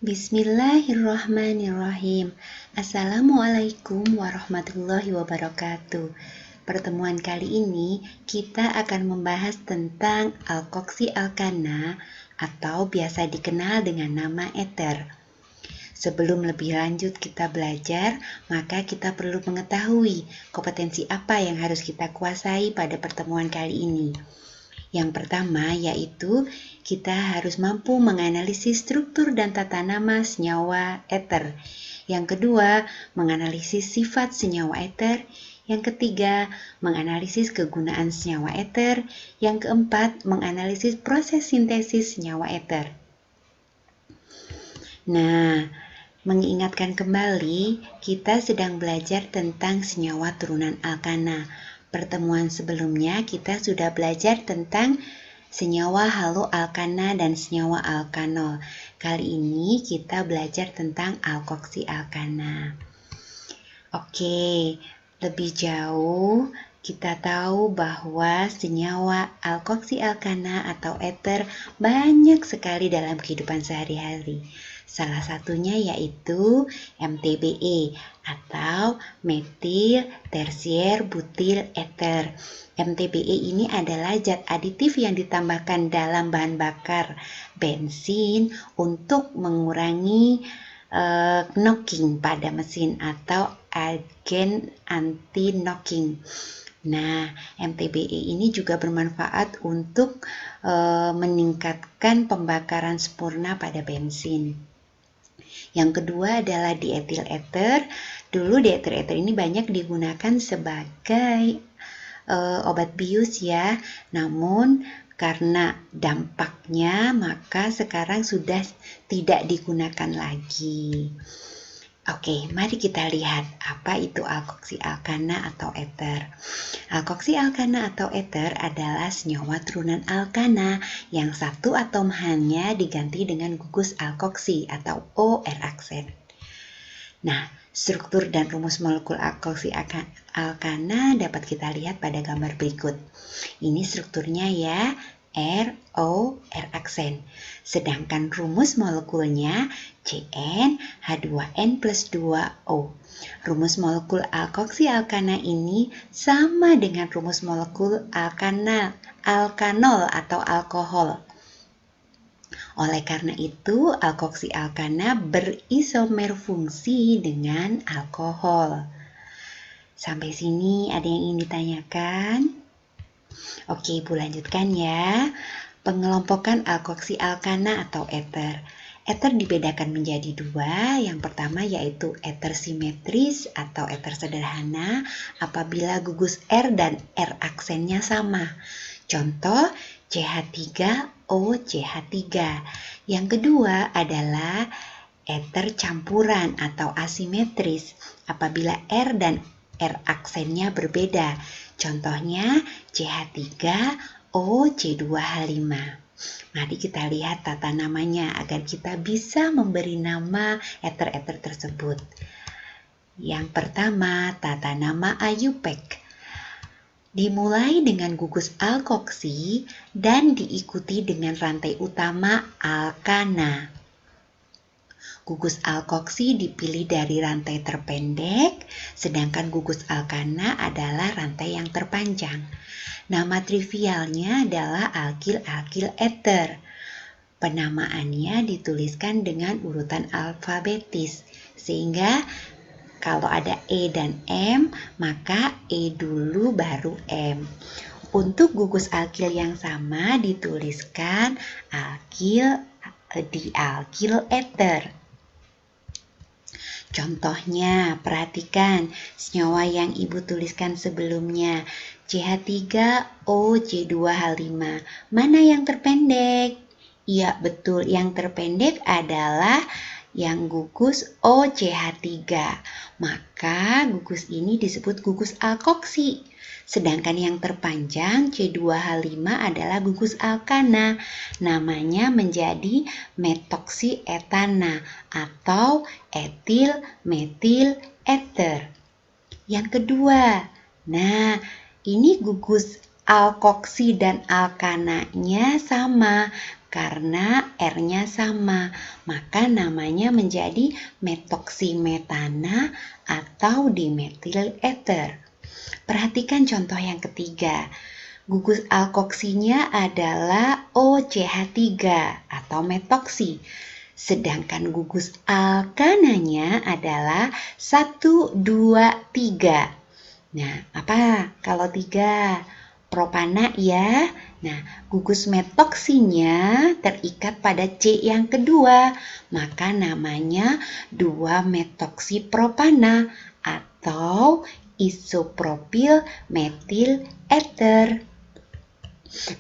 Bismillahirrahmanirrahim. Assalamualaikum warahmatullahi wabarakatuh. Pertemuan kali ini kita akan membahas tentang alkoksi-alkana atau biasa dikenal dengan nama eter. Sebelum lebih lanjut kita belajar, maka kita perlu mengetahui kompetensi apa yang harus kita kuasai pada pertemuan kali ini. Yang pertama yaitu kita harus mampu menganalisis struktur dan tata nama senyawa eter. Yang kedua, menganalisis sifat senyawa eter. Yang ketiga, menganalisis kegunaan senyawa eter. Yang keempat, menganalisis proses sintesis senyawa eter. Nah, mengingatkan kembali, kita sedang belajar tentang senyawa turunan alkana. Pertemuan sebelumnya kita sudah belajar tentang senyawa haloalkana dan senyawa alkanol. Kali ini kita belajar tentang alkoksi-alkana. Oke, lebih jauh kita tahu bahwa senyawa alkoksi-alkana atau eter banyak sekali dalam kehidupan sehari-hari. Salah satunya yaitu MTBE atau metil tersier butil eter. MTBE ini adalah zat aditif yang ditambahkan dalam bahan bakar bensin untuk mengurangi knocking pada mesin atau agen anti knocking. Nah, MTBE ini juga bermanfaat untuk meningkatkan pembakaran sempurna pada bensin. Yang kedua adalah dietil eter. Dulu dietil eter ini banyak digunakan sebagai obat bius ya. Namun karena dampaknya maka sekarang sudah tidak digunakan lagi. Oke, mari kita lihat apa itu alkoksi-alkana atau eter. Alkoksi-alkana atau eter adalah senyawa turunan alkana yang satu atom hanya diganti dengan gugus alkoksi atau OR aksen. Nah, struktur dan rumus molekul alkoksi-alkana dapat kita lihat pada gambar berikut. Ini strukturnya ya. R aksen. Sedangkan rumus molekulnya CN H2N plus 2O. Rumus molekul alkoksi-alkana ini sama dengan rumus molekul alkanol atau alkohol. Oleh karena itu, alkoksi-alkana berisomer fungsi dengan alkohol. Sampai sini ada yang ingin ditanyakan? Oke, Ibu lanjutkan ya. Pengelompokan alkoksi-alkana atau eter. Eter dibedakan menjadi dua. Yang pertama yaitu eter simetris atau eter sederhana apabila gugus R dan R aksennya sama. Contoh CH3OCH3. Yang kedua adalah eter campuran atau asimetris apabila R dan R aksennya berbeda. Contohnya CH3OC2H5. Mari kita lihat tata namanya agar kita bisa memberi nama eter-eter tersebut. Yang pertama, tata nama IUPAC. Dimulai dengan gugus alkoksi dan diikuti dengan rantai utama alkana. Gugus alkoksi dipilih dari rantai terpendek, sedangkan gugus alkana adalah rantai yang terpanjang. Nama trivialnya adalah alkil-alkil eter. Penamaannya dituliskan dengan urutan alfabetis, sehingga kalau ada E dan M, maka E dulu baru M. Untuk gugus alkil yang sama dituliskan alkil dialkil eter. Contohnya, perhatikan senyawa yang Ibu tuliskan sebelumnya, CH3OC2H5. Mana yang terpendek? Iya, betul. Yang terpendek adalah yang gugus OCH3. Maka gugus ini disebut gugus alkoksi. Sedangkan yang terpanjang C2H5 adalah gugus alkana. Namanya menjadi metoksietana atau etil metil eter. Yang kedua, nah ini gugus alkoksi dan alkananya sama karena R-nya sama, maka namanya menjadi metoksimetana atau dimetil ether. Perhatikan contoh yang ketiga. Gugus alkoksinya adalah OCH3 atau metoksi. Sedangkan gugus alkananya adalah 1, 2, 3. Nah, apa kalau 3? Propana ya. Nah, gugus metoksinya terikat pada C yang kedua. Maka namanya 2-metoksi propana atau isopropil metil ether.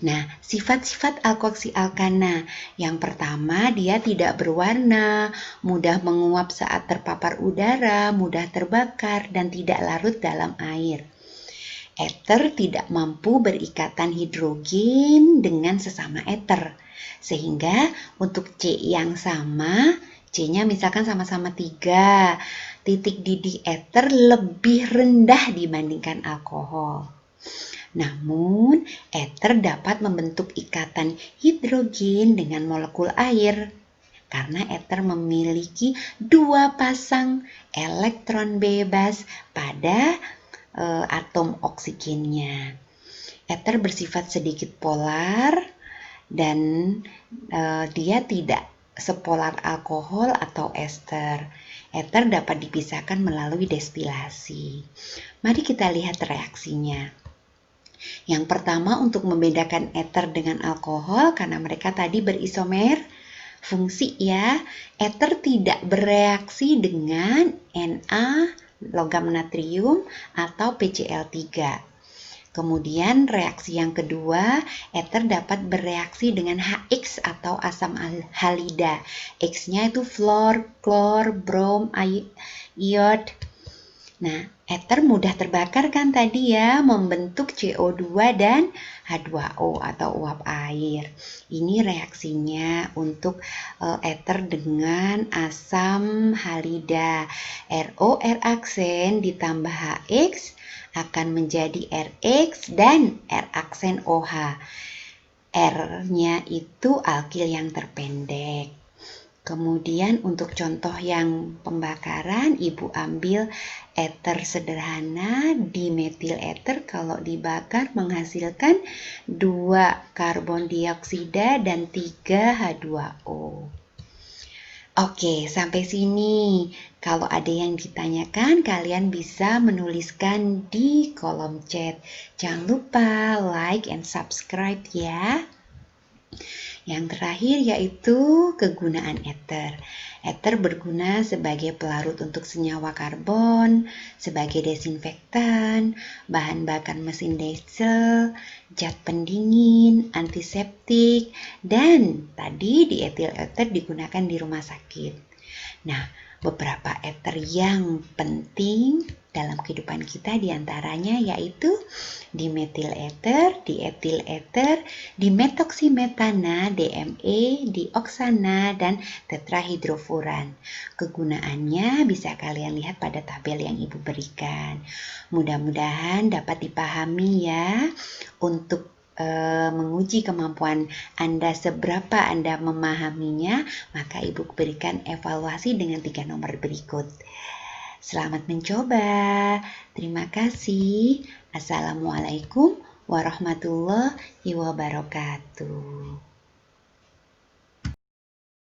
Nah, sifat-sifat alkoksi alkana. Yang pertama, dia tidak berwarna, mudah menguap saat terpapar udara, mudah terbakar, dan tidak larut dalam air. Ether tidak mampu berikatan hidrogen dengan sesama ether. Sehingga untuk C yang sama, C-nya misalkan sama-sama 3, titik didih ether lebih rendah dibandingkan alkohol. Namun, ether dapat membentuk ikatan hidrogen dengan molekul air karena ether memiliki 2 pasang elektron bebas pada atom oksigennya. Ether bersifat sedikit polar dan dia tidak sepolar alkohol atau ester. Ether dapat dipisahkan melalui destilasi. Mari kita lihat reaksinya. Yang pertama, untuk membedakan ether dengan alkohol, karena mereka tadi berisomer fungsi ya, ether tidak bereaksi dengan Na, logam natrium, atau PCl3. Kemudian reaksi yang kedua, ether dapat bereaksi dengan HX atau asam halida. X-nya itu fluor, klor, brom, iod. Nah, ether mudah terbakar kan tadi ya, membentuk CO2 dan H2O atau uap air. Ini reaksinya untuk ether dengan asam halida. RO, R aksen ditambah HX akan menjadi RX dan R aksen OH. R-nya itu alkil yang terpendek. Kemudian untuk contoh yang pembakaran, Ibu ambil ether sederhana, dimetil ether kalau dibakar menghasilkan 2 karbon dioksida dan 3 H2O. Oke, sampai sini. Kalau ada yang ditanyakan, kalian bisa menuliskan di kolom chat. Jangan lupa like and subscribe ya. Yang terakhir yaitu kegunaan ether. Ether berguna sebagai pelarut untuk senyawa karbon, sebagai desinfektan, bahan bakar mesin diesel, zat pendingin, antiseptik, dan tadi di etil ether digunakan di rumah sakit. Nah, beberapa ether yang penting dalam kehidupan kita diantaranya yaitu dimetil ether, dietil ether, dimetoksimetana, DME, dioksana, dan tetrahidrofuran. Kegunaannya bisa kalian lihat pada tabel yang Ibu berikan. Mudah-mudahan dapat dipahami ya untuk menguji kemampuan Anda seberapa Anda memahaminya, maka Ibu berikan evaluasi dengan 3 nomor berikut. Selamat mencoba. Terima kasih. Assalamualaikum warahmatullahi wabarakatuh.